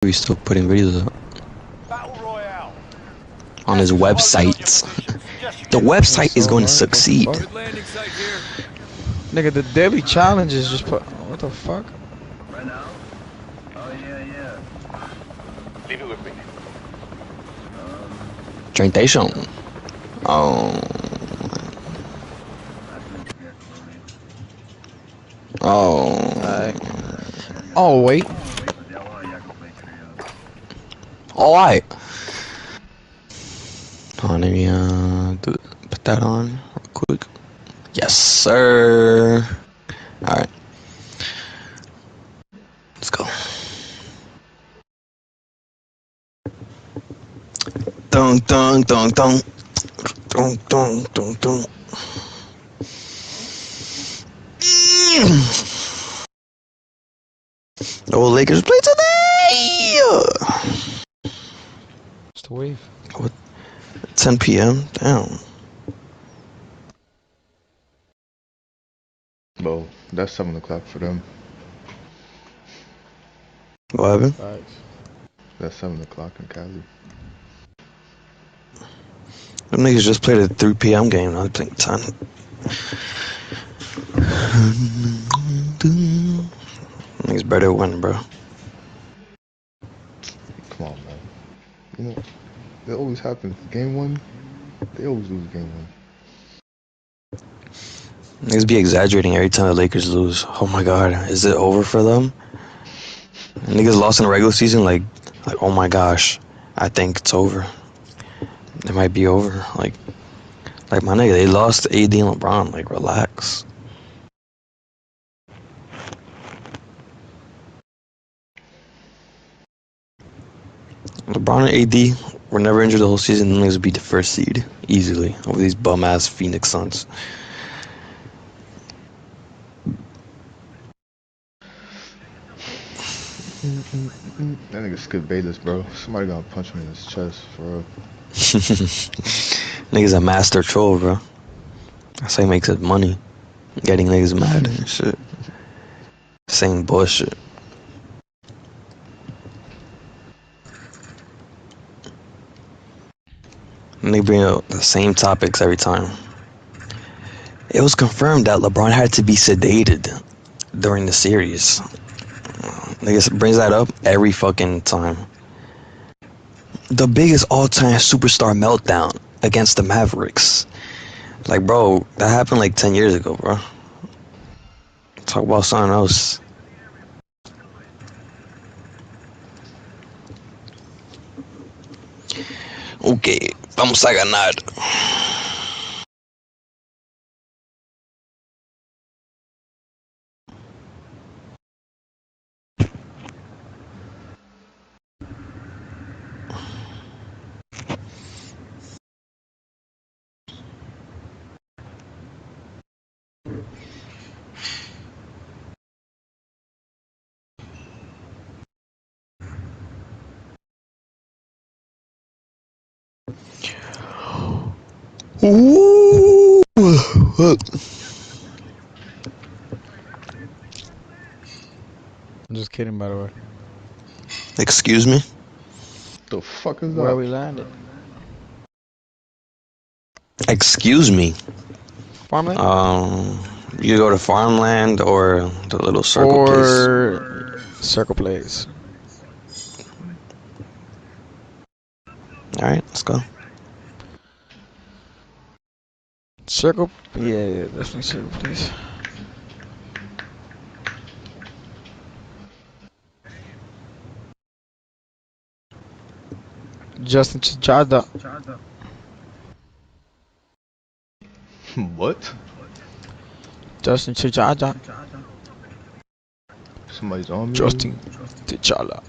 He's still putting videos up on his website. The website is going to succeed. Nigga, the daily challenges just put. What the fuck? Right now? Oh yeah. Leave it with me. Train station. Oh. Oh wait. Alright. Hold on, let me put that on real quick. Yes, sir. Alright. Let's go. Dun dun dun dun. Dun dun dun dun. The old Lakers play today. It's the wave. What? 10 p.m. Damn. Well, that's 7 o'clock for them. What happened? Thanks. That's 7 o'clock in Cali. Them niggas just played a 3 p.m. game. I think 10. Niggas better win, bro. Come on, man. You know, it always happens. Game 1, they always lose game 1. Niggas be exaggerating every time the Lakers lose. Oh my god, is it over for them? Niggas lost in the regular season, like oh my gosh, I think it's over. It might be over. Like my nigga, they lost to AD and LeBron. Like, relax. LeBron and AD were never injured the whole season. Them niggas beat the first seed easily over these bum ass Phoenix Suns. That nigga Skip Bayless, bro. Somebody gonna punch me in his chest, for real. Niggas a master troll, bro. That's how he makes his money. Getting niggas mad and shit. Same bullshit. And they bring up the same topics every time. It was confirmed that LeBron had to be sedated during the series. Niggas brings that up every fucking time. The biggest all-time superstar meltdown against the Mavericks. Like, bro, that happened like 10 years ago, bro. Talk about something else. Okay, vamos a ganar. Ooh. I'm just kidding, by the way. Excuse me? The fuck is that? Where we landed? Excuse me. Farmland? You go to farmland or the little circle place? Or circle place. Alright, let's go. Circle? Yeah, definitely circle place. Justin Chada. What? Justin Chada. Somebody's on me? Justin T'Challa.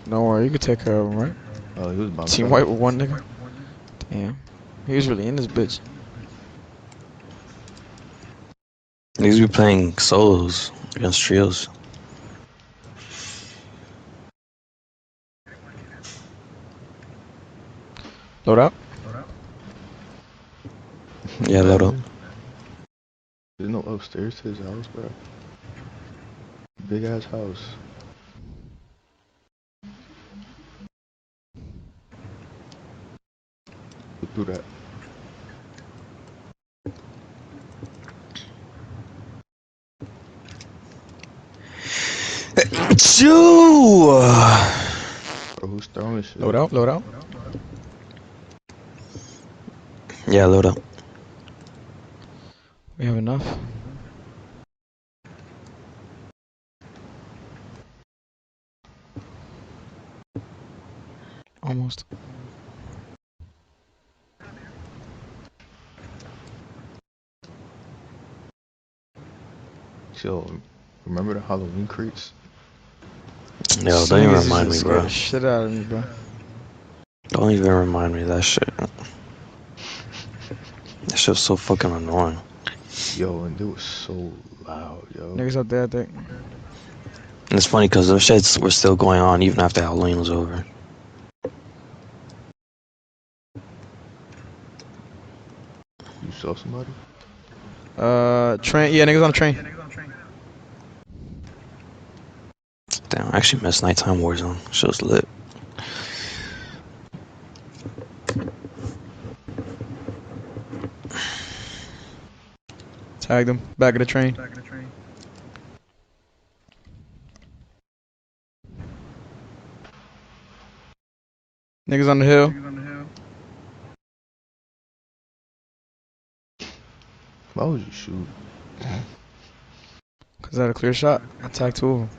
Don't worry, you can take care of him, right? Oh, he was by Team himself. White with one nigga. Damn. He was really in this bitch. Niggas be playing solos against trios. Load up? Yeah, load up. There's no upstairs to his house, bro. Big ass house. Do that. Chew! Bro, who's throwing shit? Load out, load out. Yeah, load up. We have enough. Almost. Yo, remember the Halloween crates? Yo, Some don't even niggas remind just me, scared bro. the shit out of me, bro. Don't even remind me of that shit. That shit was so fucking annoying. Yo, and it was so loud, yo. Niggas up there, I think. And it's funny because those shits were still going on even after Halloween was over. You saw somebody? Train. Yeah, niggas on the train. Damn, I actually missed nighttime Warzone. Shit was lit. Tagged them. Back of the train. Niggas on the hill. Why would you shoot? Cause I had a clear shot. I tagged two of them.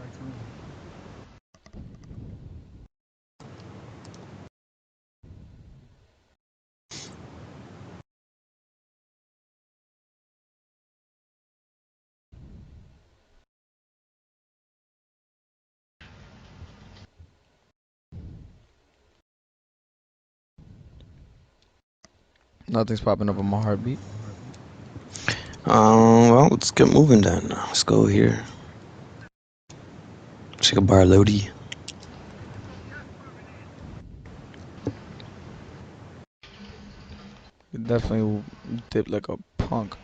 Nothing's popping up on my heartbeat. Well, let's get moving then. Let's go here. Take a bar Lodi. You definitely dip like a punk.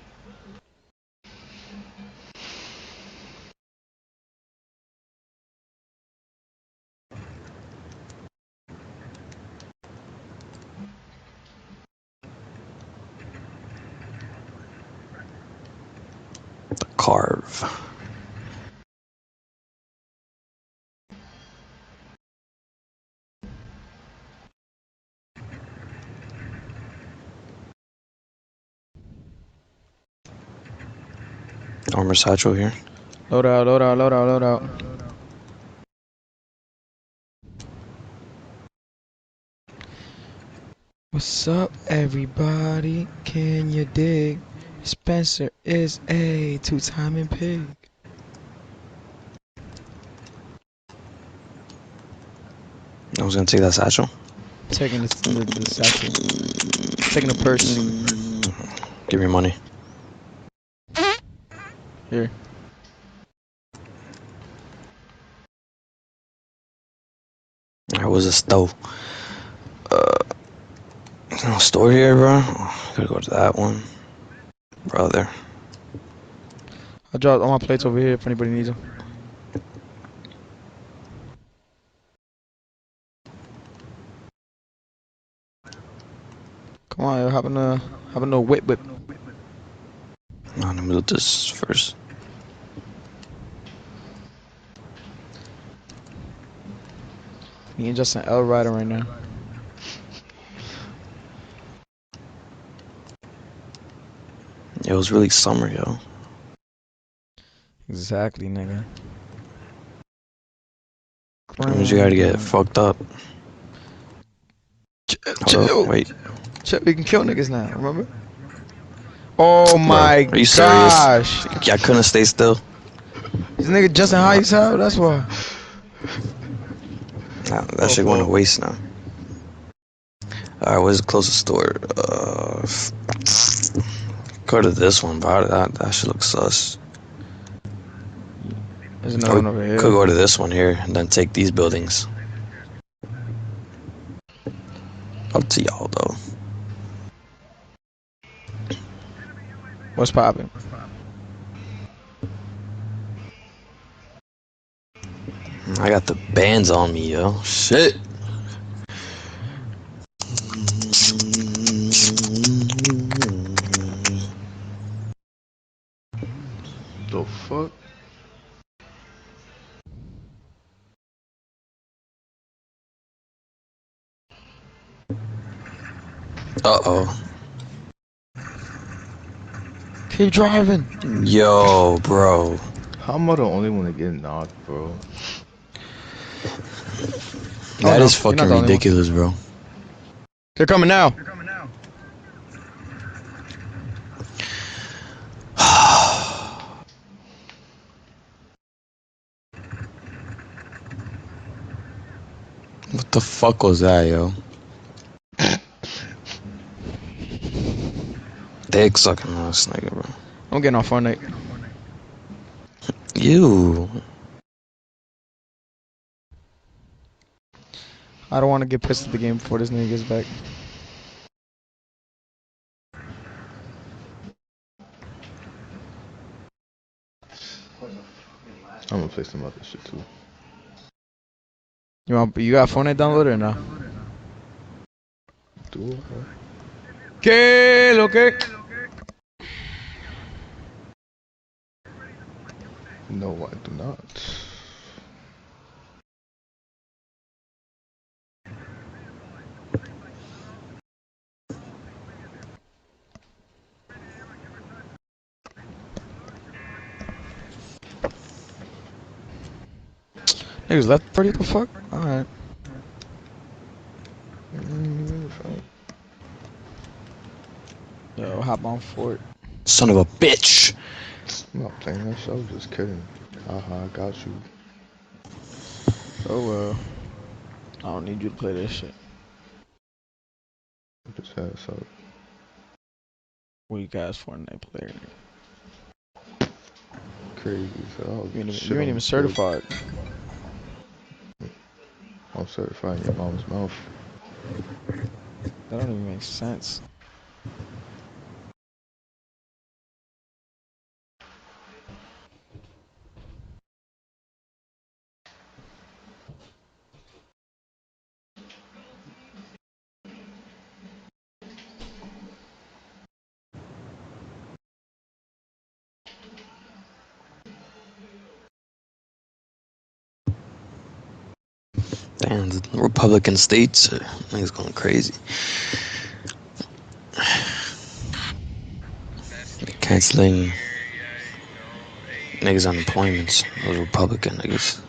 The Carve. Armor satchel here. Load out, load out, load out, load out. What's up, everybody? Can you dig? Spencer is a two-timing pig. I was gonna take that satchel. Taking the satchel. Taking the purse. Give me money. Here. There was a stove. No store here, bro. Gotta go to that one. Brother. I dropped all my plates over here if anybody needs them. Come on, yo, hop in the whip. No, let me look this first. Me and Justin L riding right now. It was really summer, yo. Exactly, nigga. That means you gotta get fucked up. Chill. Up, wait. Chill. We can kill niggas now, remember? Oh my Bro, are you serious? gosh. I couldn't stay still. This nigga Justin high as hell, that's why. Nah, that shit going to waste now. Alright, where's the closest store? Go to this one, bro. That shit looks sus. There's another one over here. Could go to this one here and then take these buildings. Up to y'all though. What's poppin'? I got the bands on me, yo. Shit. Uh-oh. Keep driving. Yo, bro. How am I the only one to get knocked, bro? Oh That no, is you're not fucking the only one. ridiculous, bro. They're coming now. What the fuck was that, yo? Dick sucking ass nigga, bro. I'm getting on Fortnite. You. I don't want to get pissed at the game before this nigga gets back. I'm gonna play some other shit too. You got Fortnite downloaded or no? Do ¿Qué lo que? No, I do not. Niggas left 30, what the fuck? Alright. Yo, hop on Fort. Son of a bitch. I'm not playing that shit. I was just kidding. Haha, I got you. Oh well. I don't need you to play this shit. Just had so Weak ass Fortnite player. crazy. So You ain't even certified. I'm certified in your mom's mouth. That don't even make sense. Damn, the Republican states, niggas going crazy. They're canceling niggas' unemployments. Those Republican niggas.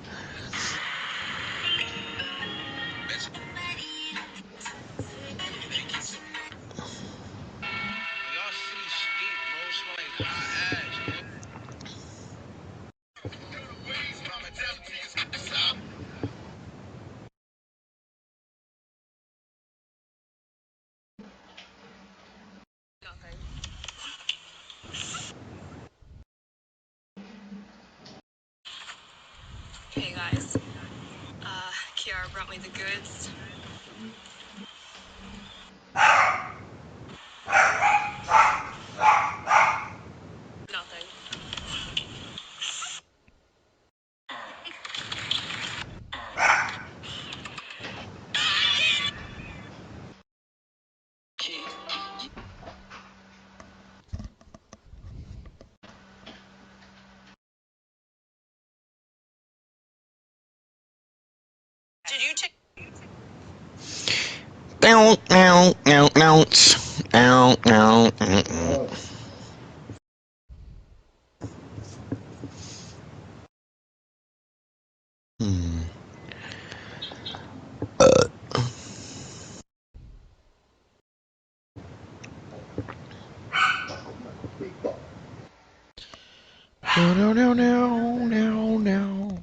Hey guys, Kiara brought me the goods. Nothing. Did you check? Down, down, down, down, down, down, down. Hmm. No, no, no, no, no, no.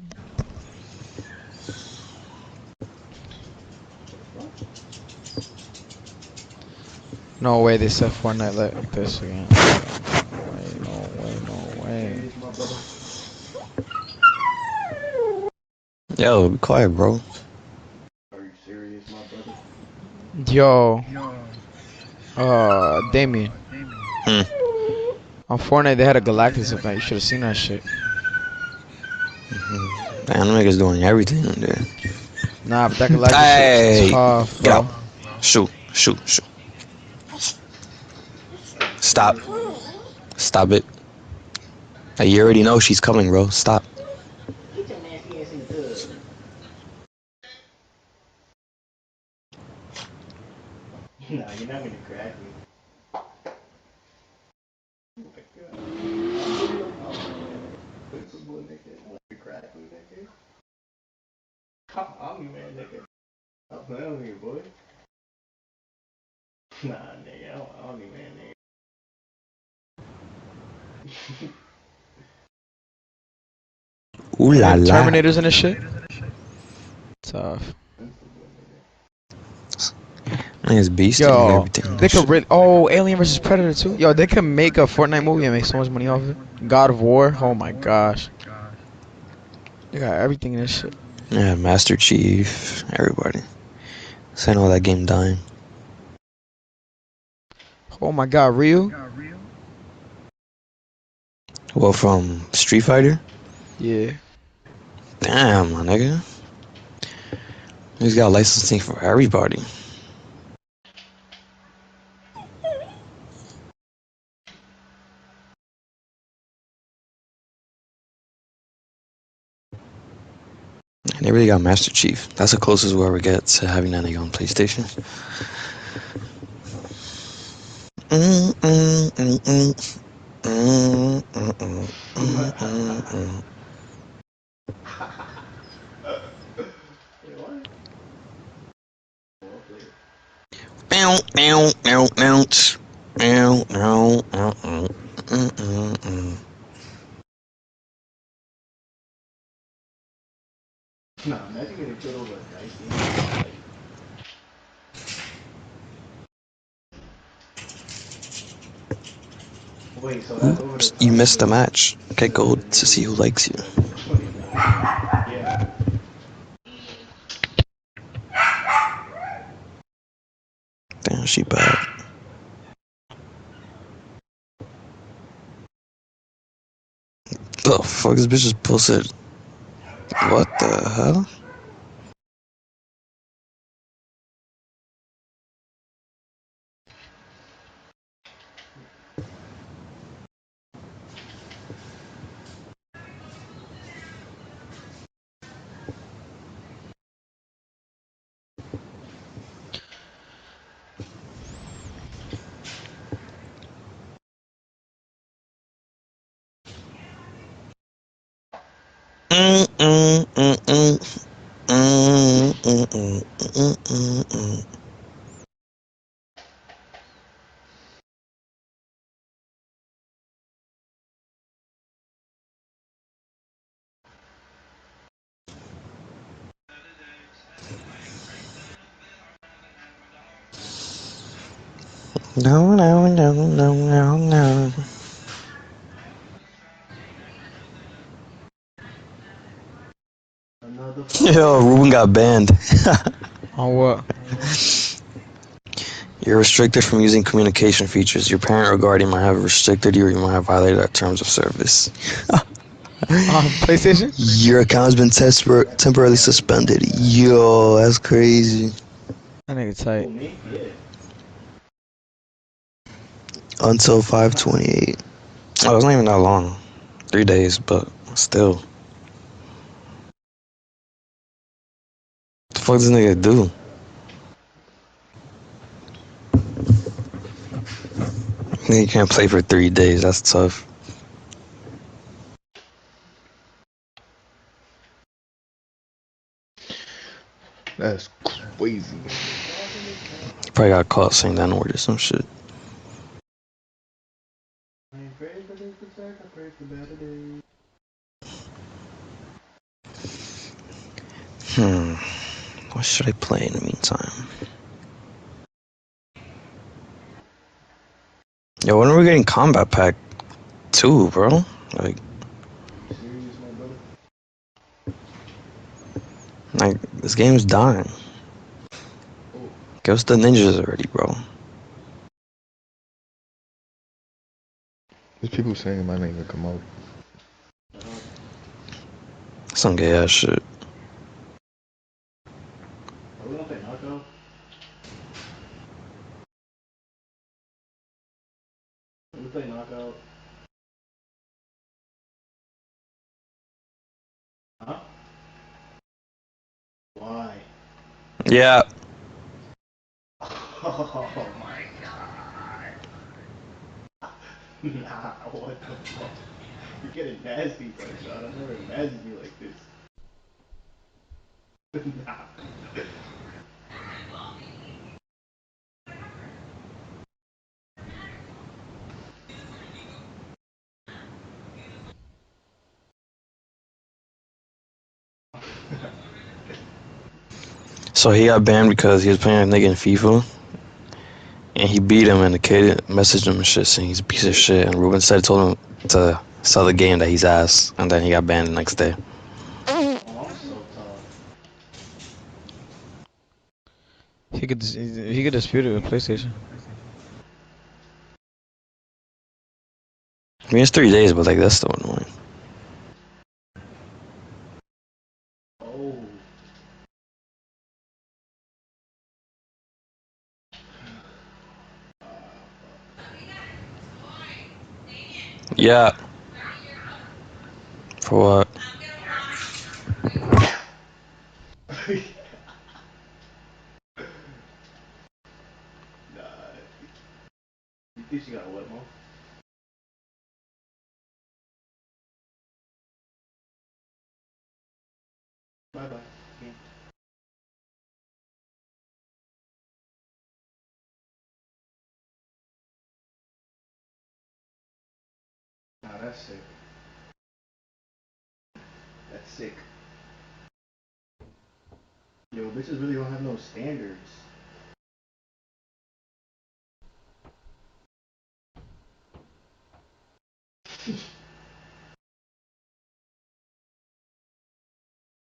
No way they set Fortnite like this again. No way, no way. Yo, be quiet, bro. Yo, Damien. Hmm. On Fortnite they had a Galactus event. You should have seen that shit. Damn, them niggas doing everything in there. Nah, but that Galactus shit Hey, was tough, get bro. out. Shoot, shoot, shoot. Stop. Stop it. Hey, you already know she's coming, bro. Stop. Nah, you're not gonna crack me. Oh my god. Principal nigga. Like crack me, nigga. I'm your man, nigga. I'm playing with you, boy. Nah, nigga. I'm your man, nigga. Ooh la la. Terminators and this shit. Tough. Niggas beasting and Yo, everything. they could Shit. really. Oh, Alien vs Predator too. Yo, they could make a Fortnite movie and make so much money off it. God of War. Oh my gosh. They got everything in this shit. Yeah, Master Chief, everybody. Saying all that game dying. Oh my god, Ryu. Well, from Street Fighter? Yeah. Damn, my nigga. He's got licensing for everybody. And they really got Master Chief. That's the closest we'll ever get to having that nigga on PlayStation. Mm, mm, mm, mm. Mm, mm, mm, mm, mm, mm. Bow, bow, bow, bounce. Bow, bow, bow, bow. Mm, mm, mm. Nah, imagine getting killed over a dice game. Wait, so that's over the Oops, you time? missed the match. Get gold to see who likes you. Yeah. Damn, she bad. The fuck, this bitch just posted. What the hell? Mm, mm, mm, mm. Mm, mm, mm, mm, mm, mm. No, no, no, no, no, no. Yo, Ruben got banned. On what? You're restricted from using communication features. Your parent or guardian might have restricted you or you might have violated our terms of service. PlayStation? Your account has been temporarily suspended. Yo, that's crazy. That nigga tight. Until 5/28. Oh, it's not even that long. 3 days, but still. What the fuck does this nigga do? You can't play for 3 days. That's tough. That's crazy. He probably got caught saying that word or some shit. What should I play in the meantime? Yo, when are we getting Combat Pack 2, bro? Like, this game's dying. Give us the ninjas already, bro. There's people saying my name to come out. Some gay ass shit. We don't play knockout. We play knockout. Huh? Why? Yeah. Oh my god. Nah, what the fuck? You're getting nasty, Sunshine. I never imagined you like this. Nah. So he got banned because he was playing a nigga in FIFA, and he beat him, and the kid messaged him and shit saying he's a piece of shit. And Ruben said told him to sell the game that he's ass, and then he got banned the next day. Oh, I'm so tough. He could dispute it with PlayStation. I mean, it's 3 days, but like that's still annoying. Oh. Yeah. For what? Nah. You think she got what, Mo? Bye bye. Yeah. Nah, that's sick. That's sick. Yo, bitches really don't have no standards.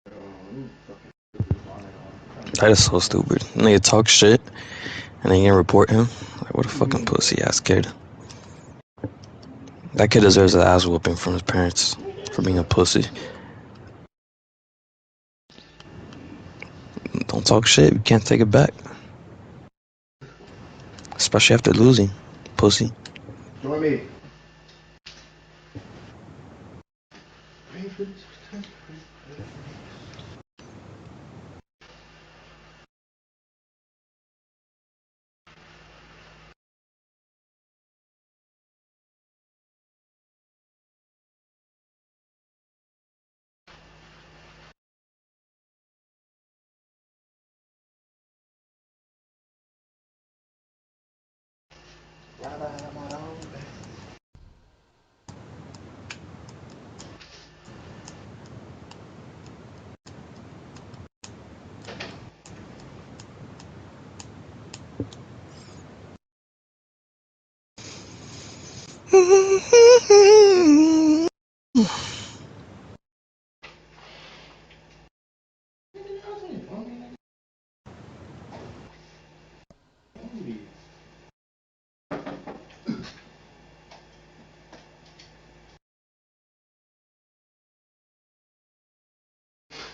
Bro, let me fucking put this bonnet on. That is so stupid. Nigga talk shit, and then you report him. Like, what a fucking pussy ass kid. That kid deserves an ass whooping from his parents for being a pussy. Don't talk shit. You can't take it back. Especially after losing. Pussy. Join me.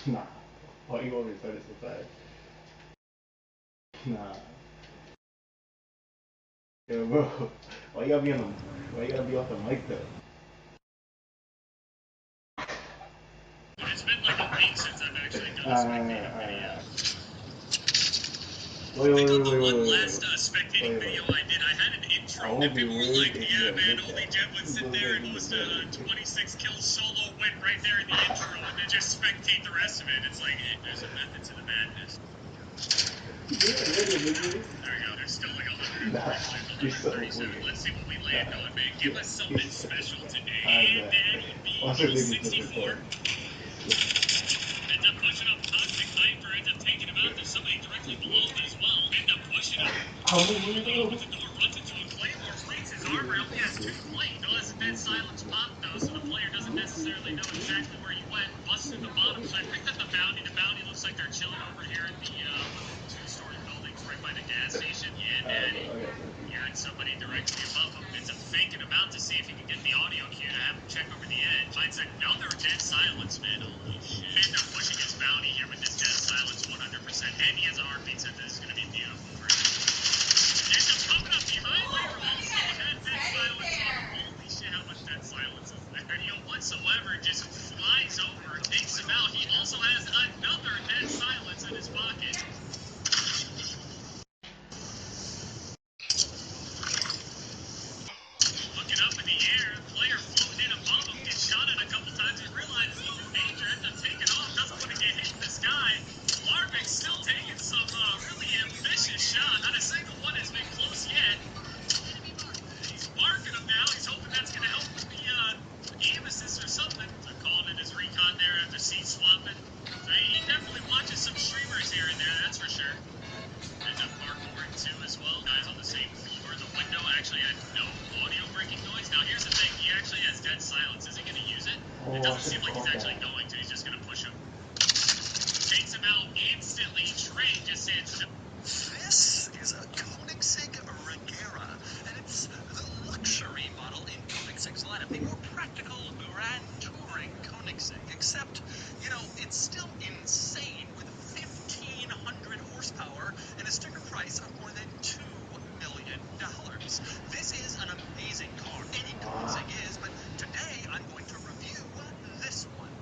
Nah. Why you want me to start it so fast? Nah. Yo, bro. Why you gotta be on the? Why you gotta be off the mic though? It's been like a week since I've actually done a spectating video. Wait. Last spectating video I did, I had an intro, and people were like, yeah, man, only Jet would sit there and host a 26 kill solo win right there in the intro, and then just spectate the rest of it. It's like, there's a method to the madness. There we go. There's still like 143 plays, 137. Let's see what we land on, man. Give us something special today. And that would be a 64. Ends up pushing up Toxic Hyper, ends up taking him out. There's somebody directly below him as well. End up pushing him. Opens the door, runs into a Claymore, breaks his armor. Only has 2 flight. Still has a dead silence pop though, so the player doesn't necessarily know exactly where he went. Busts through the bottom side, picked up the bounty. The bounty looks like they're chilling over here in the one of the 2-story buildings right by the gas station. Yeah, daddy. Yeah, and somebody directly above him ends up faking him out to see if he can get the audio cue to have him check over the edge. Finds another dead silence, man. Holy shit. End up pushing his bounty here with this dead silence 100%. And he has a heartbeat, so this is going to be beautiful for him. Ends up coming up behind later also had dead silence on him. Holy shit, how much dead silence is there? Video whatsoever, just flies over, takes him out. He also has another dead silence in his pocket. This is a Koenigsegg Regera, and it's the luxury model in Koenigsegg's lineup, the more practical Grand Touring Koenigsegg, except, you know, it's still insane with 1,500 horsepower and a sticker price of more than $2 million. This is an amazing car. Any Koenigsegg is, but today I'm going to review this one.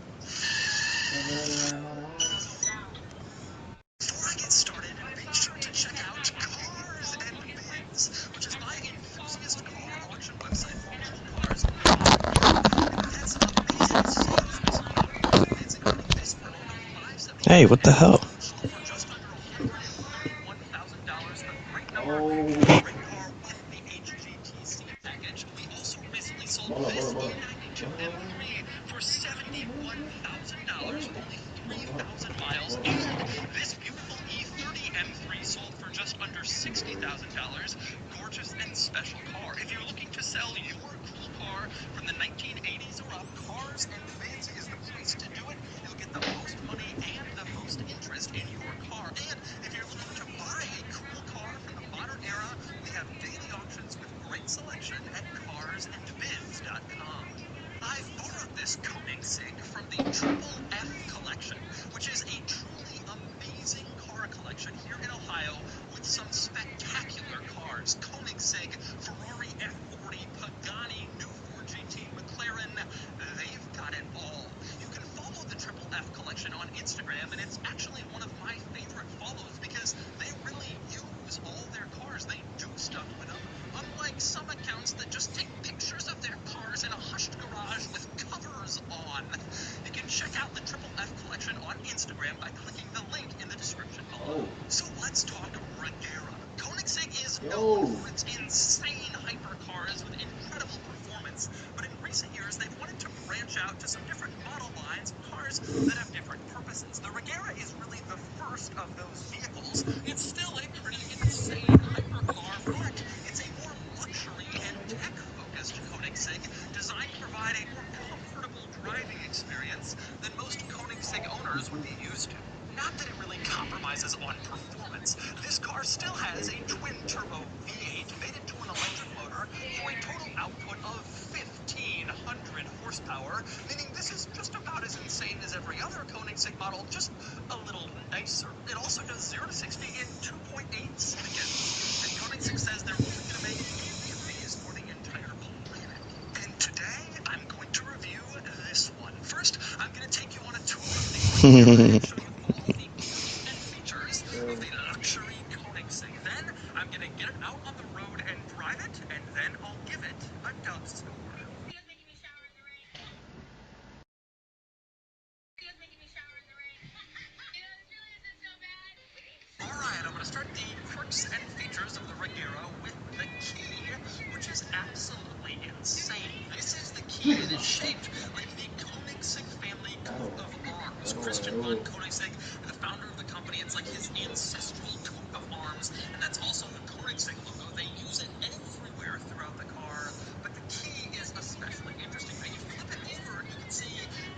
Before I get started, be sure to check out Cars and Bids, which is my enthusiast car auction website for cool cars. We've had some amazing sales recently. Bids, including this one on the 570. Hey, what the hell? Sold for just under $131,000. A great number, a great car with the HGTC package. We also recently sold this E92 M3 for $71,000, only 3,000 miles, and this beautiful E30 M3 sold for just under $60,000. Gorgeous and special car. If you're looking to sell your cool car from the 1980s or up, Cars and Bids is the place to do it. You'll get the most money and the most interest in your car. And if you're looking to buy a cool car from the modern era, we have daily auctions with great selection at carsandbids.com. I've borrowed this Koenigsegg from the Triple F collection, which is a truly amazing car collection here in Ohio with some spectacular cars. Koenigsegg, Ferrari F40, Pagani, New 4GT, McLaren, they've got it all. You can follow the Triple F collection on Instagram, and it's actually one of my favorite follows because they really use all their cars. They do stuff with them, unlike some accounts that just take pictures of their cars in a hushed garage with covers on. You can check out the Triple F collection on Instagram by clicking the link in the description below. So let's talk Regera. Koenigsegg is known for its insane hypercars with incredible performance, but in recent years they've wanted to branch out to some different model lines of cars that have different purposes. The Regera is really the first of those vehicles. It's still a pretty insane hypercar, but it's a more luxury and tech-focused Koenigsegg designed to provide a more comfortable driving experience than most Koenigsegg owners would be used to. Not that it really compromises on performance. This car still has a twin-turbo V8 made into an electric motor for a total output of 1,500 horsepower, meaning this is just about as insane as every other Koenigsegg model, just a little nicer. It also does 0 to 60 in 2.8 seconds. And Koenigsegg says they're willing to make any of these for the entire planet. And today, I'm going to review this one. First, I'm going to take you on a tour of the Regera and show you all the quirks and features of the luxury Koenigsegg. Then, I'm going to get it out on the road and drive it, and then I'll give it a Dub score. Alright, I'm going to start the quirks and features of the Regera with the key, which is absolutely insane. This is the key, and it's shaped like the Koenigsegg family coat of arms. Christian von Koenigsegg, the founder of the company, it's like his ancestral coat of arms, and that's also the Koenigsegg logo. They use it everywhere throughout the car, but the key is especially interesting. Now, you flip it over, and you can see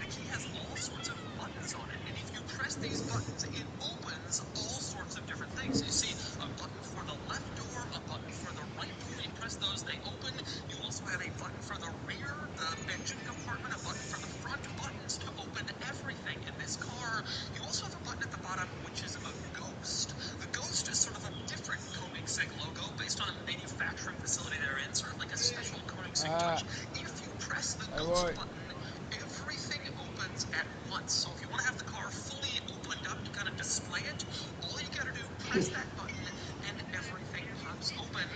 the key has all sorts of buttons on it, and if you press these buttons, it opens all sorts of different things. You see a button for the left door, a button for the right door. You press those, they open. You also have a button for the rear, the engine compartment, a button for the front, buttons to open everything in this car. You also have a button at the bottom, which is a ghost. The ghost is sort of a different Koenigsegg logo based on a manufacturing facility they're in, sort of like a special Koenigsegg touch. If you press the ghost button, everything opens at once. So if you want to have the car fully opened up to kind of display it, all you gotta do, press that button, and everything pops open.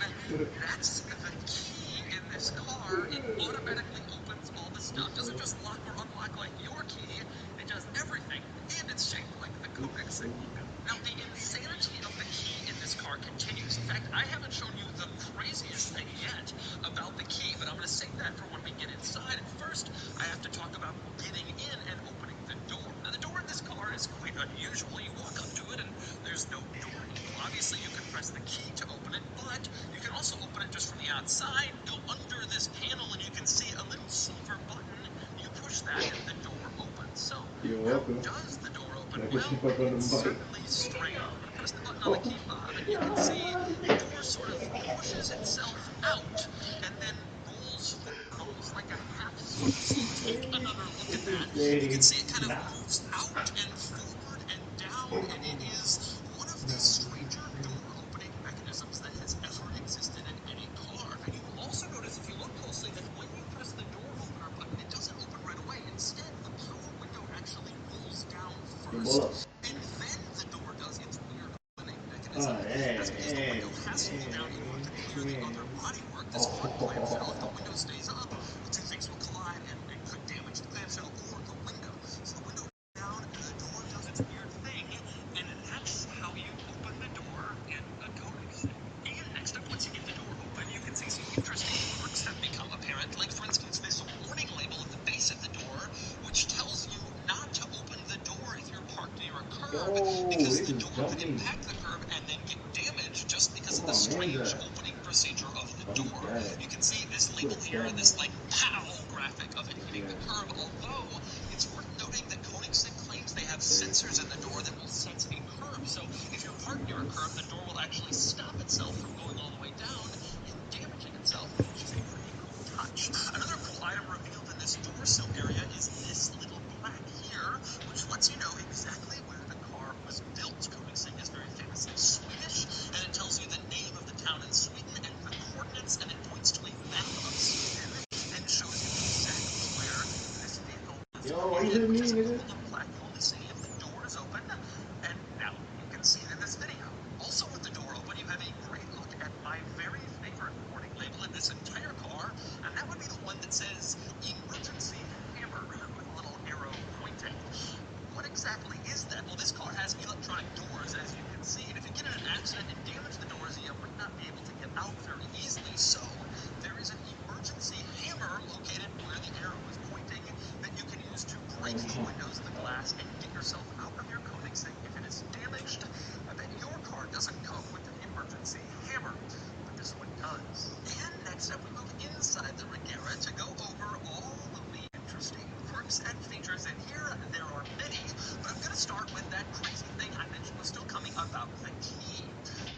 That's the key in this car. It automatically opens all the stuff. Doesn't just lock or unlock like your key. It does everything, and it's shaped like the Koenigsegg logo. Now, the insanity of the key in this car continues. In fact, I haven't shown you the craziest thing yet about the key, but I'm going to save that for when we get inside. And first, I have to talk about getting in and opening the door. Now, the door in this car is quite unusual. You walk up to it, and there's no door handle. Obviously, you can press the key to open it, but you can also open it just from the outside, go under this panel, and you can see a little silver button. You push that, and the door opens. So, how does the door open? Well, it's certainly strange. I'm going to press the button on the key fob, and you can see the door sort of pushes itself out and then rolls forward, almost like a half circle. So you take another look at that. You can see it kind of moves out and forward and down, and it is one of the stranger door opening mechanisms that has ever existed in any car. And you will also notice, if you look closely, that when you press the door opener button, it doesn't open right away. Instead, the power window actually rolls down first, and then the door does its weird opening mechanism. That's because the window has to roll down in order to clear the other bodywork. This car clamshell, if the window stays up, the two things will collide and it could damage the clamshell or the window. So the window rolls down and the door does its weird thing, and that's how you open the door in a Koenigsegg. And next up, once you get the door open, you can see some interesting quirks have become apparent. Like, for instance, this warning label at the base of the door, which tells you not to open the door if you're parked near a curb, because the door could impact the curb and then get damaged just because of the strange opening procedure of the door. You can see this label here and this, like, pow graphic of it hitting the curb, although it's worth noting that Koenigsegg claims they have sensors in the door that will sense a curb. So if you're parked near a curb, the door will actually stop itself from going all the way down and damaging itself, which is a pretty cool touch. Another cool item revealed in this door sill area is this little plaque here, which lets you know exactly where the car was built. Koenigsegg is very famously Swedish, and it tells you the name of the town in Sweden and the coordinates, and it points to a map of Sweden and shows you exactly where this vehicle was located, which is a cool little plaque you only see if the door is open, and now you can see it in this video. Also with the door open, you have a great look at my very favorite warning label in this entire car, and that would be the one that says emergency hammer with a little arrow pointing. What exactly is that? Well, this car has electronic doors, as you can see, and if you get in an accident and damage the doors, you might not be able to get out very easily. So there is an emergency hammer located where the arrow is pointing that you can use to break the windows, the glass, and get yourself out of your Koenigsegg if it is damaged. I bet your car doesn't come with an emergency hammer, but this one does. And next up, we move inside the Regera to go over all of the interesting quirks and features in here. There are many, but I'm going to start with that crazy thing I mentioned was still coming about the key.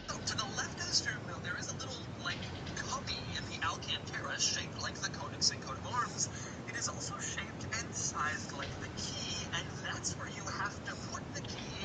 So to the left of the steering wheel, there is a little, like, cubby in the Alcantara shaped like the Koenigsegg coat of arms. It is also shaped and sized like the key, and that's where you have to put the key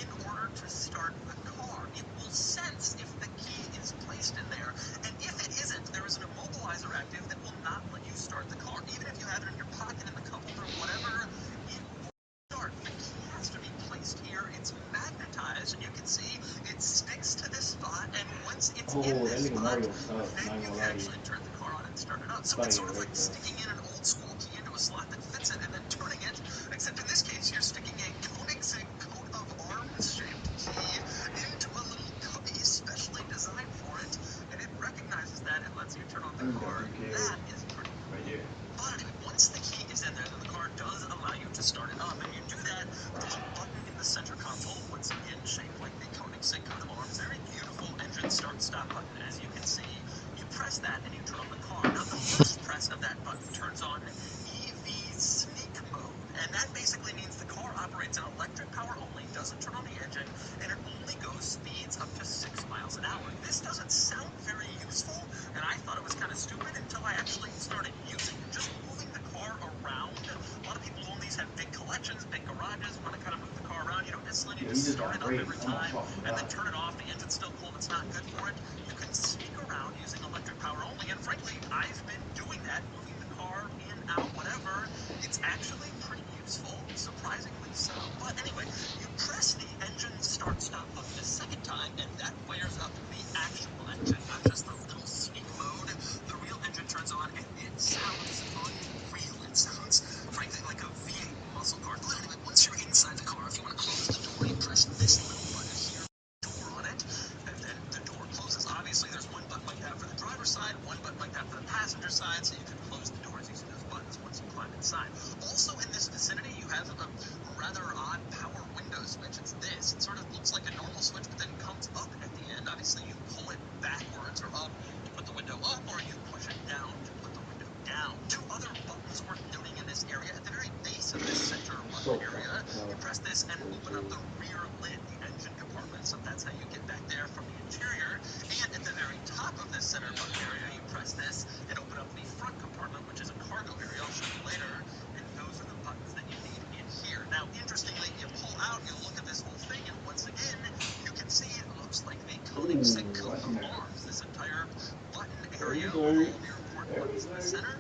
in order to start the car. It will sense if the key is placed in there, and if it isn't, there is an immobilizer active that will not let you start the car. Even if you have it in your pocket, in the cup holder, whatever, it won't start. The key has to be placed here. It's magnetized, and you can see it sticks to this spot, and once it's in this spot, then you can actually turn the car on and start it up. So it's sort of like sticking in an old school key into a slot that fits it and then turning it, except in this case you're sticking a Koenigsegg coat of arms shaped key into a little cubby specially designed for it, and it recognizes that and lets you turn on the car. That is pretty cool. But anyway, once the key is in there, then the car does allow you to start it up, and you do that with a little button in the center console, once again shaped like the Koenigsegg coat of arms. Very beautiful engine start-stop button, as you can see. You press that and you turn on the car. Now, the first press of that button turns on EV sneak mode, and that basically means the car operates in electric power only, doesn't turn on the engine, and it only goes speeds up to 6 miles an hour. This doesn't sound very useful, and I thought it was kind of stupid until I actually started using it. Just moving the car around. A lot of people who own these have big collections, big garages, want to kind of move the car around. You don't necessarily need to start it up every time and then turn it off. The engine's still cold, it's not good for it. You can sneak around using electric power only, and frankly, I've been doing that, moving the car in, out, whatever. It's actually pretty useful, surprisingly so. But anyway, you press the engine start-stop button a second time, and that fires up the actual engine, not just the little sneak mode. The real engine turns on, and it sounds unreal. It sounds, frankly, like a V8 muscle car. But anyway, once you're inside the car, if you want to close the door, you press this little button here, door on it, and then the door closes. Obviously, there's one button like that for the driver's side, one button like that for the passenger side, so you can close the doors using those buttons once you climb inside. Also in this vicinity, you have a rather odd power window switch. It's this. It sort seen that. arms. This entire button Very area with sorry. all of your important Very buttons in the sorry. center.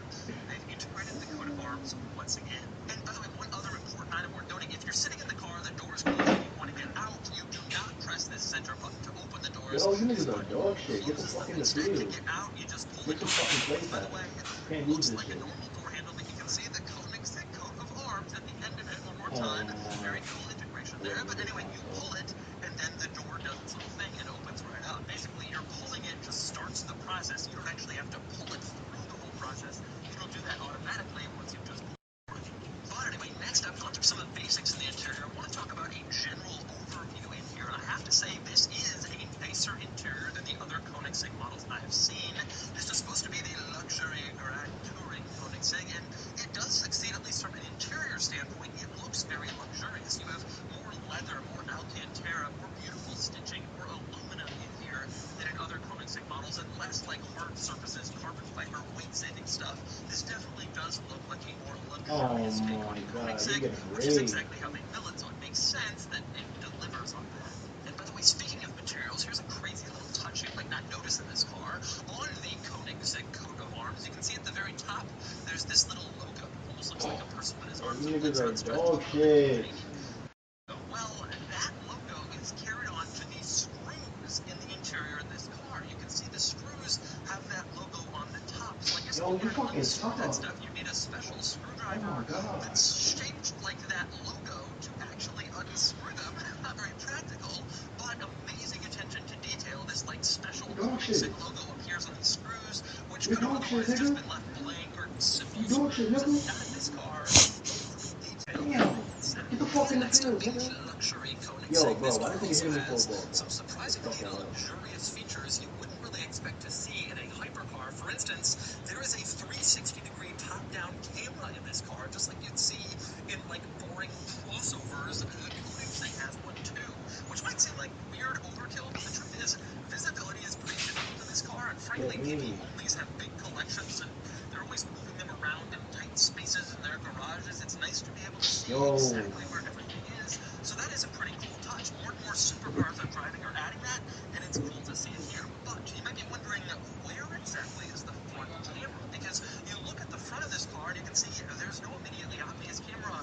They've integrated the coat of arms once again. And by the way, one other important item worth noting, if you're sitting in the car, the door's closed, and you want to get out, you do not press this center button to open the doors. Yo, you This niggas are button dog shit. Get the closes fuck them. in the Instead, to field. get out, you just pull Make the some door fucking handle, which, by the playtime. way, Can't lose looks this like a shit. normal door handle, but you can see the Koenigsegg coat of arms at the end of it one more Oh, time. Very cool integration there. But anyway, you pull it, and then the door does its little thing and opens right up. Basically, you're pulling it just starts the process. You don't actually have to pull it through the whole process. It'll do that automatically once you've just pulled it. But anyway, next up, going through some of the basics in the interior, I want to talk about a general overview in here. And I have to say, this is a nicer interior than the other Koenigsegg models I have seen. This is supposed to be the luxury Grand Touring Koenigsegg, and it does succeed, at least from an interior standpoint. It looks very luxurious. You have more leather, more Alcantara, more beautiful stitching, more aluminum in here than in other Koenigsegg models, and less like hard surfaces, carbon fiber, weight-saving stuff. This definitely does look like a more luxurious take on Koenigsegg, which is exactly how they build it, so it makes sense that it delivers on that. And by the way, speaking of materials, here's a crazy little touch you might not notice in this car. On the Koenigsegg coat of arms, you can see at the very top, there's this little logo. Almost looks like a person with his Yo, arms you niggas are outstretched. dog shit. Well, that logo is carried on to the screws in the interior of this car. You can see the screws have that logo on the top. So I guess Yo, if you you were to fucking unscrew that suck. stuff, you need a special Oh screwdriver my god. that's shaped like that logo to actually unscrew them. Not very practical, but amazing attention to detail. This like special Dog shit. Koenigsegg logo appears on the screws, which You could have dog shit, otherwise just nigga. been left blank or simple You dog shit, screws. nigga. Not in this car. Amazing detail. Damn. Get the fuck in the Next up, field, being nigga. luxury Yo, Koenigsegg, this bro, why car this nigga also hitting me for a has ball, bro? some Get the surprisingly fuck out. luxurious features you wouldn't really expect to see in a hypercar. For instance, there is a 360-degree top-down camera in this car, just like you'd see in like boring crossovers. Koenigsegg has one too, which might seem like weird overkill, but the truth is, visibility is pretty difficult in this car, and frankly, people always have big collections and they're always moving them around in tight spaces in their garages. It's nice to be able to see exactly where everything is. So that is a pretty cool touch. More and more supercars I'm driving are adding that, and it's cool to see it here. But you might be wondering, where exactly is the front camera? Because you look at the front of this car and you can see there's no immediately obvious camera.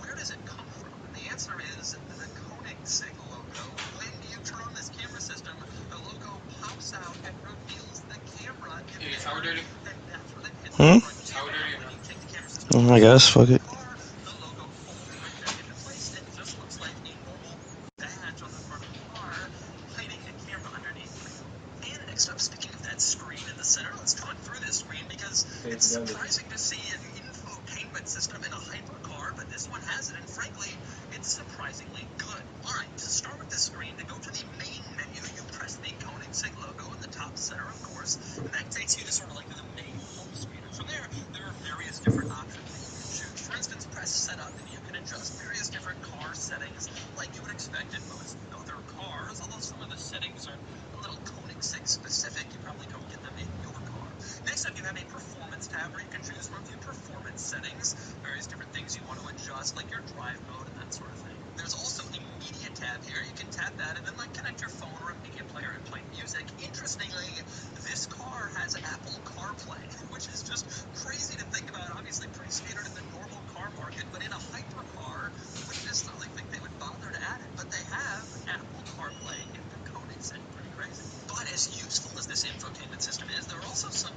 Where does it come from? And the answer is the Koenigsegg logo. When you turn on this camera system, the logo pops out and reveals the camera in there. And that's where they hit the front camera. When you take the camera system I guess. Fuck the it. car, the logo folds right back into place and just looks like a normal badge on the front of the car, hiding a camera underneath. And next up, speaking of that screen in the center, let's talk through this screen because it's surprising to see an infotainment system in a hypercar, but this one has it, and frankly, it's surprisingly good. Alright, to start with this screen, to go to the main menu, you press the Koenigsegg logo in the top center, of course, and that takes you to sort of like the main home screen. And from there are various different options that you can choose. For instance, press setup, and you can adjust various different car settings like you would expect in most other cars, although some of the settings are a little Koenigsegg specific. You probably don't get them in your car. Next up, you have a performance tab where you can choose from the performance settings, various different things you want to adjust, like your drive mode and that sort of thing. There's also a media tab here. You can tap that and then like connect your phone or a media player and play music. Interestingly, this car has Apple CarPlay, which is just crazy to think about. Obviously pretty standard in the normal car market, but in a hypercar, you wouldn't necessarily think they would bother to add it, but they have Apple CarPlay in the Koenigsegg. Pretty crazy. But as useful as this infotainment system is, there are also some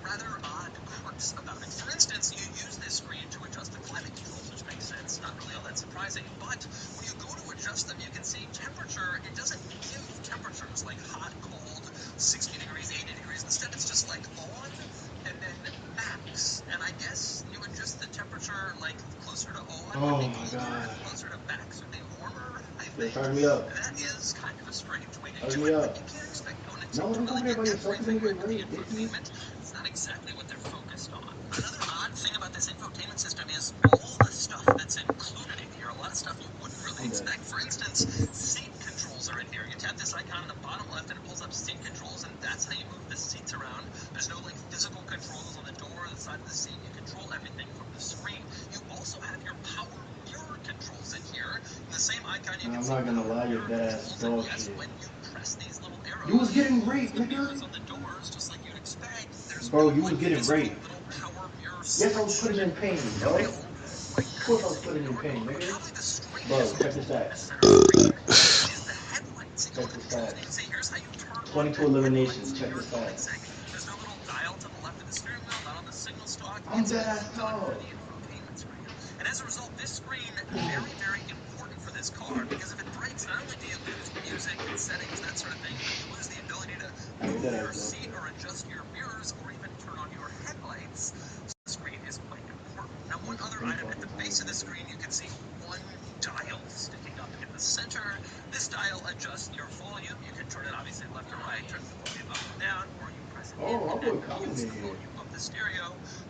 rather odd quirks about it. For instance, you use this screen to adjust the climate controls, which makes sense, not really all that surprising. But when you go to adjust them, you can see temperature. It doesn't give temperatures like hot, cold, 60 degrees, 80 degrees. Instead, it's just like on and then max. And I guess you adjust the temperature like closer to on would be colder, closer to max would be warmer. I think Charge me up. that is kind of a strange way to Charge do me it, up. but you can't expect Koenigsegg No, to don't go really there get by yourself. You're everything gonna right get with the raped, bitches. infotainment. It's not exactly what they're focused on. Another odd thing about this infotainment system is all the stuff that's included in here. A lot of stuff you wouldn't really expect. For instance, seat controls are in here. You tap this icon in the bottom left and it pulls up seat controls, and that's how you move the seats around. There's no like physical controls on the door or the side of the seat. You control everything from the screen. You also have your power mirror controls in here. In the same icon you can see I'm not gonna power lie, you're mirror dead ass controls, and dog yes, shit. when you press these little arrows, You was getting raped, nigga. Bro, you was getting raped. Yes, I was putting in pain, bro. Of course I was putting in pain, nigga. Bro, check the stats. Check the stats. 22 eliminations. Check the stats. I'm dead ass tall. And as a result, this screen, very, very important for this car, because if it breaks, not only do you lose music and settings, that sort of thing, but you lose the ability to I'm move dead your ass low seat for or adjust your mirrors or even turn on your headlights. So the screen is quite important. Now, one It's other pretty item at the fucking tiny, base of the nigga. screen, you can see one dial sticking up in the center. This dial adjusts your volume. You can turn it obviously left or right, turn the volume up or down, or you press it in Oh, my and boy that Colin mutes in the here. volume of the stereo.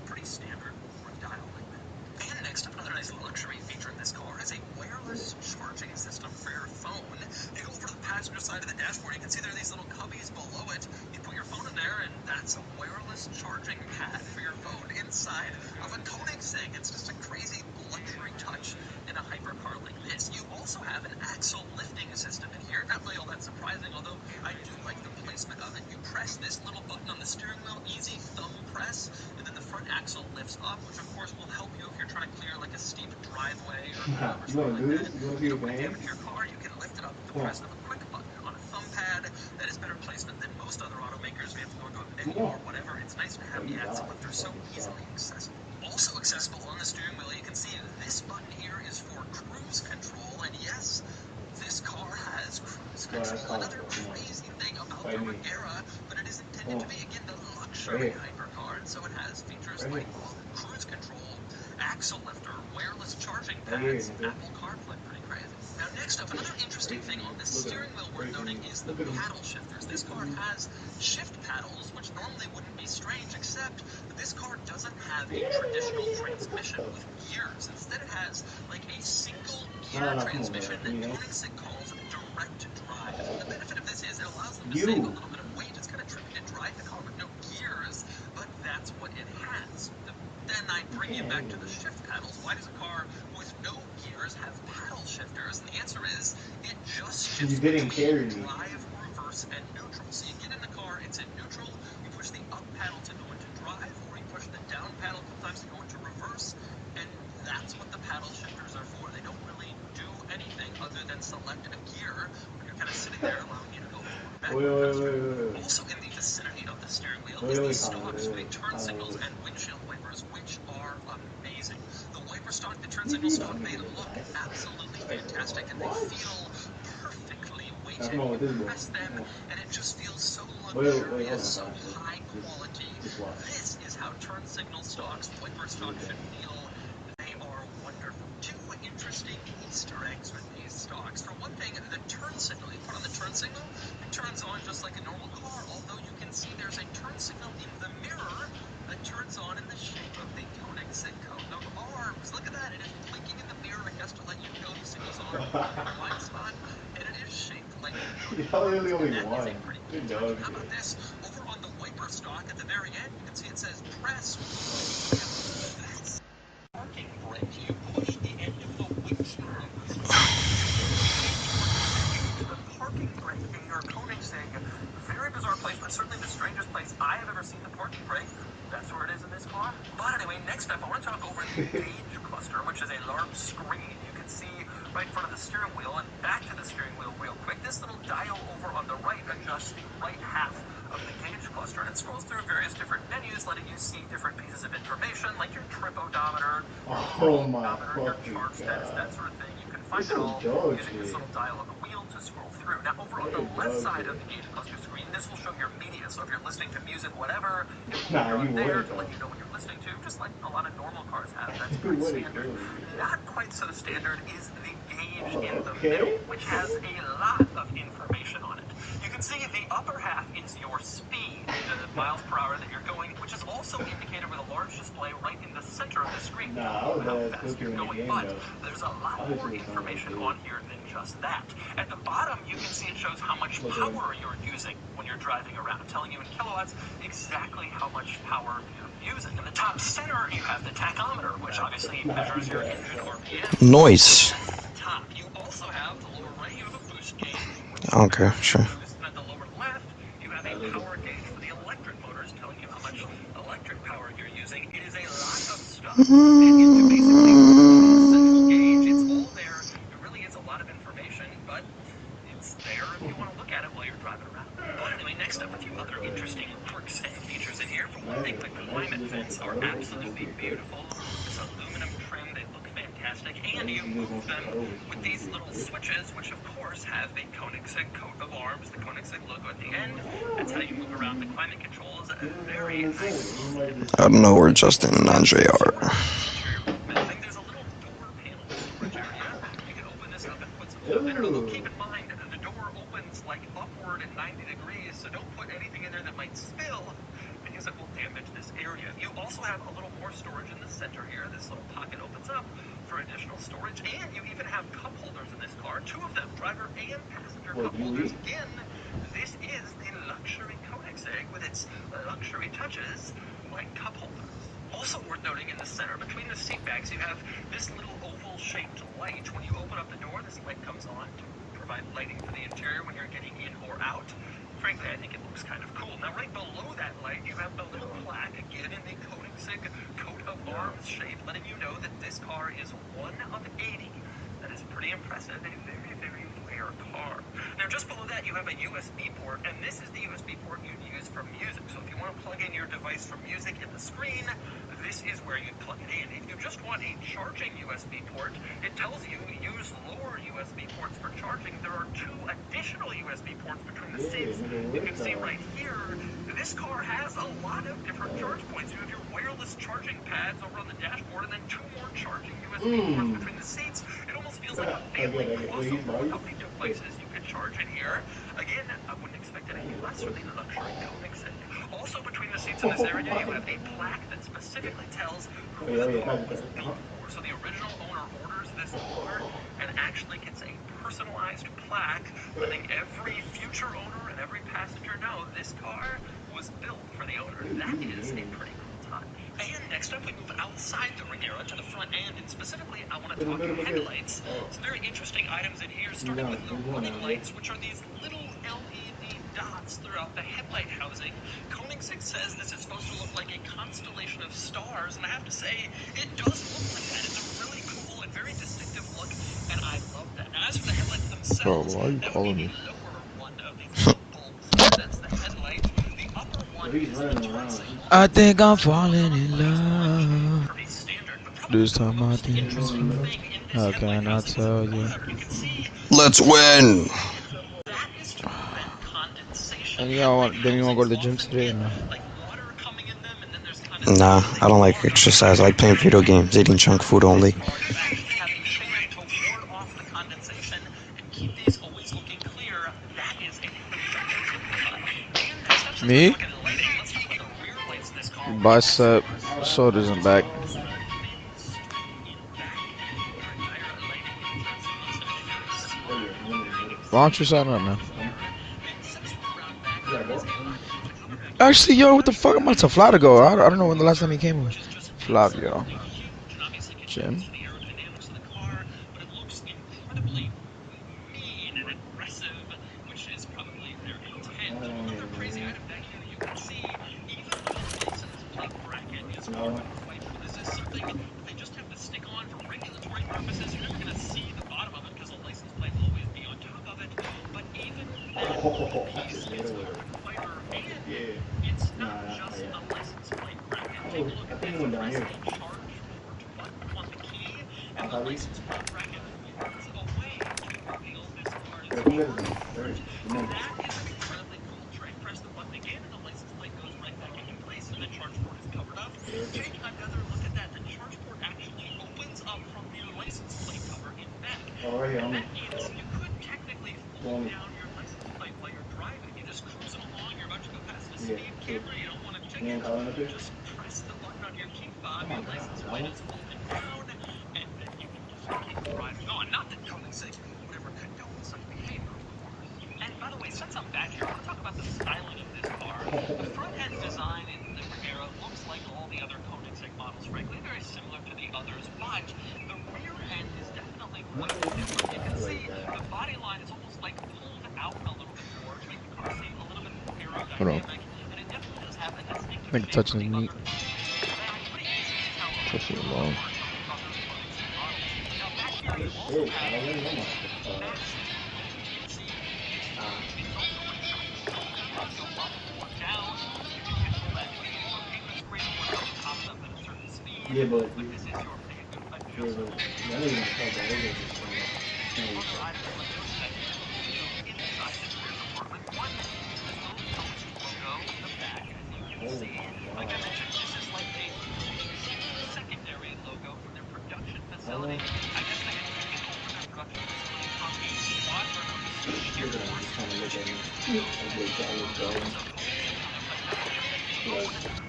Pretty standard for a dial like that. And next up, another nice luxury feature in this car is a wireless charging system for your phone. You go over to the passenger side of the dashboard, you can see there are these little cubbies below it. You put your phone in there, and that's a wireless charging pad for your phone inside of a Koenigsegg. It's just a crazy luxury touch in a hypercar like this. You also have an axle lifting system in here. Not really all that surprising, although I do like the placement of it. You press this little button on the steering wheel, easy thumb press, and then the front axle lifts up, which of course will help you if you're trying to clear like a steep driveway or curb or You wanna something do like this? that. You wanna see You this don't with want your damage hands? to your car, you can lift it up with the Come on. press of a quick button on a thumb pad. That is better placement than most other automakers. We have to go into a menu Come or on. whatever. It's nice to Oh, have you the axle died. You lifter so fucking suck. easily accessible. Also accessible on the steering wheel, you can see this button here is for cruise control, and yes, this car has cruise Bro, that's control. college, Another bro. Come on. crazy thing about Fight the me. Regera, but it is Come intended to on. be, again, the Right luxury here. hypercar, and so it has features Right like here. cruise control, axle lifter, wireless charging Right here, pads, nigga. Apple CarPlay. Pretty crazy. Now, next up, another interesting Crazy thing on nigga. the Look at steering him. wheel worth Crazy noting nigga. is the Look at him. paddle shifters. This car has shift paddles, which normally wouldn't be strange, except that this car doesn't have a traditional transmission with gears. Instead, it has like a single gear No, come on, transmission bro. that Give me your hand. Koenigsegg calls direct drive. The benefit of this is it allows them to save a You. little bit of weight. It's kind of tricky to drive the car with no gears, but that's what it has. Then I You bring you can't back hang to the me. shift paddles. Why does a car with no gears have paddle shifters? And the answer is it just You shifts didn't between carry me. drive, reverse, and neutral. So you get in the car, it's in neutral, you push the up paddle to go into drive, or you push the down paddle sometimes to go into reverse, and that's what the paddle shifters are for. They don't really do anything other than select a gear when you're kind of sitting there, allowing you to go forward, backward, faster. Also in the vicinity of the steering wheel is the stalks for the turn signals and windshield wipers, which are amazing. The wiper stock, the turn signal You know stock, I'm they getting look this. absolutely Sorry for the fantastic, loss. and they What? feel perfectly Now weighted. come on You with this boy. press them, Come on. and it just feels so Wait, hold luxurious, on, so fast. high quality. Just watch. This is how turn signal stocks, wiper stocks should feel. They are wonderful. Two interesting Easter eggs with these stocks. For one thing, the turn signal. You put on the turn signal, it turns on just like a normal car, although you can see there's a turn signal in the mirror that turns on in the shape of the Koenigsegg coat of arms. Look at that. It is blinking in the mirror, I guess, to let you know the signal's on in your blind spot, and it is shaped like the coat of Y'all arms, literally and only that is a won. pretty cool Good touch. dog. How about this? Over on the wiper stock at the very end, you can see it says press. That's parking brake. You push the end of the windshield wipers. The parking brake in your Koenigsegg. Very bizarre placement. Certainly the strangest place I have ever seen the parking brake. That's where it is in this car. But anyway, next up, I want to talk over the gauge cluster, which is a large screen. You can see right in front of the steering wheel, and back to the steering wheel real quick. This little dial over on the right adjusts the right half of the gauge cluster, and it scrolls through various different menus, letting you see different pieces of information, like your trip odometer, Oh my odometer, your fucking charge status, that god. sort of thing. You can find This it is all dog using this shit. little dial on the wheel to scroll through. Now, over on That the is left dog side shit. of the gauge cluster screen, this will show your media. So if you're listening to music, whatever, it will Nah, appear you on there wouldn't to let though. you know what you're listening to, just like a lot of normal cars have. That's You pretty wouldn't standard. clearly. Not quite so standard is the gauge in the Okay. middle, which has a lot of information on it. You can see the upper half is your speed, the miles per hour that you're going, which is also indicated with a large display right in the center of the screen, Nah, I telling you would how let fast put you you're in the going. game But though. there's a lot I'll hit more you with something information big. on here than just that. At the bottom, you can see it shows how much Look at him. power you're using when you're driving around, telling you in kilowatts exactly how much power you're using. In the top center, you have the tachometer, which obviously measures your engine RPM. Noise. At the top, you also have the lower right, you have a boost gauge, which Okay, measures sure. your boost, and at the lower left, central gauge. It's all there. It really is a lot of information, but it's there if you want to look at it while you're driving around. But anyway, next up, a few other interesting quirks and features in here. For one thing, the climate vents are absolutely beautiful. This aluminum trim, they look fantastic. And you move them with these little switches, which of course have the Koenigsegg coat of arms, the Koenigsegg logo at the end. That's how you move around the climate controls. Very nice. I don't know where Justin and Andre are. There's a little door panel storage area. You can open this up and put some stuff in it. Although keep in mind, the door opens like upward at 90 degrees, so don't put anything in there that might spill because it will damage this area. You also have a little more storage in the center here. This little pocket opens up for additional storage, and you even have cup holders in this car. Two of them, driver and passenger cup holders. Again, this is the luxury Koenigsegg with its luxury touches like cup holders. Also worth noting, in the center, between the seat backs, you have this little oval-shaped light. When you open up the door, this light comes on to provide lighting for the interior when you're getting in or out. Frankly, I think it looks kind of cool. Now, right below that light, you have the little plaque, again in the Koenigsegg coat of arms shape, letting you know that this car is one of 80. That is pretty impressive. A very, very rare car. Now, just below that, you have a USB port, and this is the USB port you'd use for music. So if you want to plug in your device for music in the screen, this is where you plug it in. If you just want a charging USB port, it tells you use lower USB ports for charging. There are two additional USB ports between the seats. You can see right here, this car has a lot of different charge points. You have your wireless charging pads over on the dashboard, and then two more charging USB ports between the seats. It almost feels like a family crossover with how many devices you could charge in here. Again, I wouldn't expect it any less from the luxury Koenigsegg. Also, between the seats in this area, you have a plaque that specifically tells who the car was built for. So the original owner orders this car and actually gets a personalized plaque letting every future owner and every passenger know this car was built for the owner. That is a pretty cool touch. And next up, we move outside the Regera to the front end, and specifically, I want to talk headlights. Some very interesting items in here, starting with the running lights, which are these little LED dots throughout the headlight housing. Koenigsegg says this is supposed to look like a constellation of stars, and I have to say, it does look like that. It's a really cool and very distinctive look, and I love that. Now, as for the headlights Bro, themselves, why are you that would calling be me? the lower one of these little bulbs. That's the headlight. The upper one is the turn signal. I think I'm falling in love. Pretty standard, but probably This the time I most think. interesting thing in this How headlight can I housing is at tell the you? bottom. You can see Let's win. that is to prevent condensation. And Headlight then you want to go to housings the gym often today or get no? like water coming in them, and then there's Nah, condensation. They I don't get like water exercise. I like playing video games, eating junk food only. you actually have a fan to ward off the condensation and keep these always looking clear. That is a pretty amazing touch. And next up, since we're Me? talking lighting, let's talk about the rear lights in this car. Bicep, shoulders, and back. Why don't you sign up, man? Actually, yo, what the fuck? I'm about to fly to go. I don't know when the last time he came here. Flavio. Jim? They just have to stick on for regulatory purposes. You're never going to see the bottom of it because the license plate will always be on top of it. But even that piece is carbon fiber, and it's not just a license plate bracket. Take a look at this. Press the charge port button on the key, and the license plate bracket folds away to reveal this car's charge port. That is an incredibly cool trick. Press the button again, and the license plate goes right back into place, and the charge port is covered up. Take another look at that. The charge port actually opens up from the license plate cover in back. And that means you could technically fold down your license plate while you're driving. You're just cruising along, you're about to go past a speed camera, you don't want a ticket. Just press the button on your key fob, your license plate is folded down, and then you can just keep driving on. Not that Koenigsegg would ever condone such behavior, of course. And by the way, since I'm back here, I want to talk about the styling of this car. The front end design in the Regera looks like all the other Koenigsegg models, frankly, very similar to the others, but the rear end is definitely quite different. You can see the body line is almost like pulled out a little bit more to make the car seem a little bit more Hold on. aerodynamic, and it definitely does have a distinctive Nigga shape touching from his the meat. other Koenigsegg. Pretty easy to tell That shit long. Shit, I don't know my yeah, but yeah, but that ain't gonna stop that. They're gonna just change Oh my god. Secondary logo for their production How facility. long? I guess they had taken over their production facility from a squadron of They're Air gonna Force just kind of look at me soldiers. like they got what's going. Like,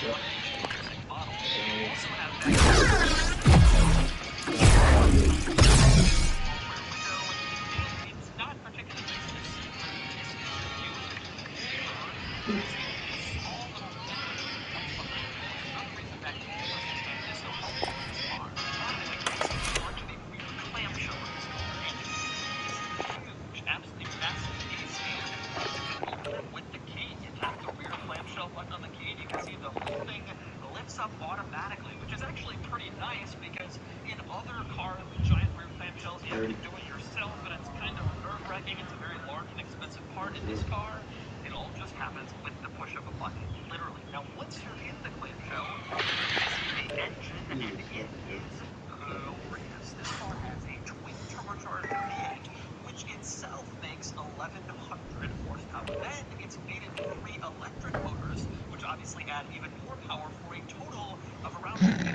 yep. Also have it's not particularly absolutely massive case here. Open it with the key. You tap the rear clamshell button on the key and you can see the whole thing lifts up automatically, which is actually pretty nice because in other cars with giant rear clamshells you have to do it yourself and it's kind of nerve-wracking. It's a very large and expensive part. In this car, it all just happens with the push of a button, literally. Now once you're in the clamshell, the engine and it is glorious. This car has a twin turbocharged V8 which itself makes 1,100 horsepower. Then it's mated with 3 electric motors, which obviously add even more power for a total of around 1,500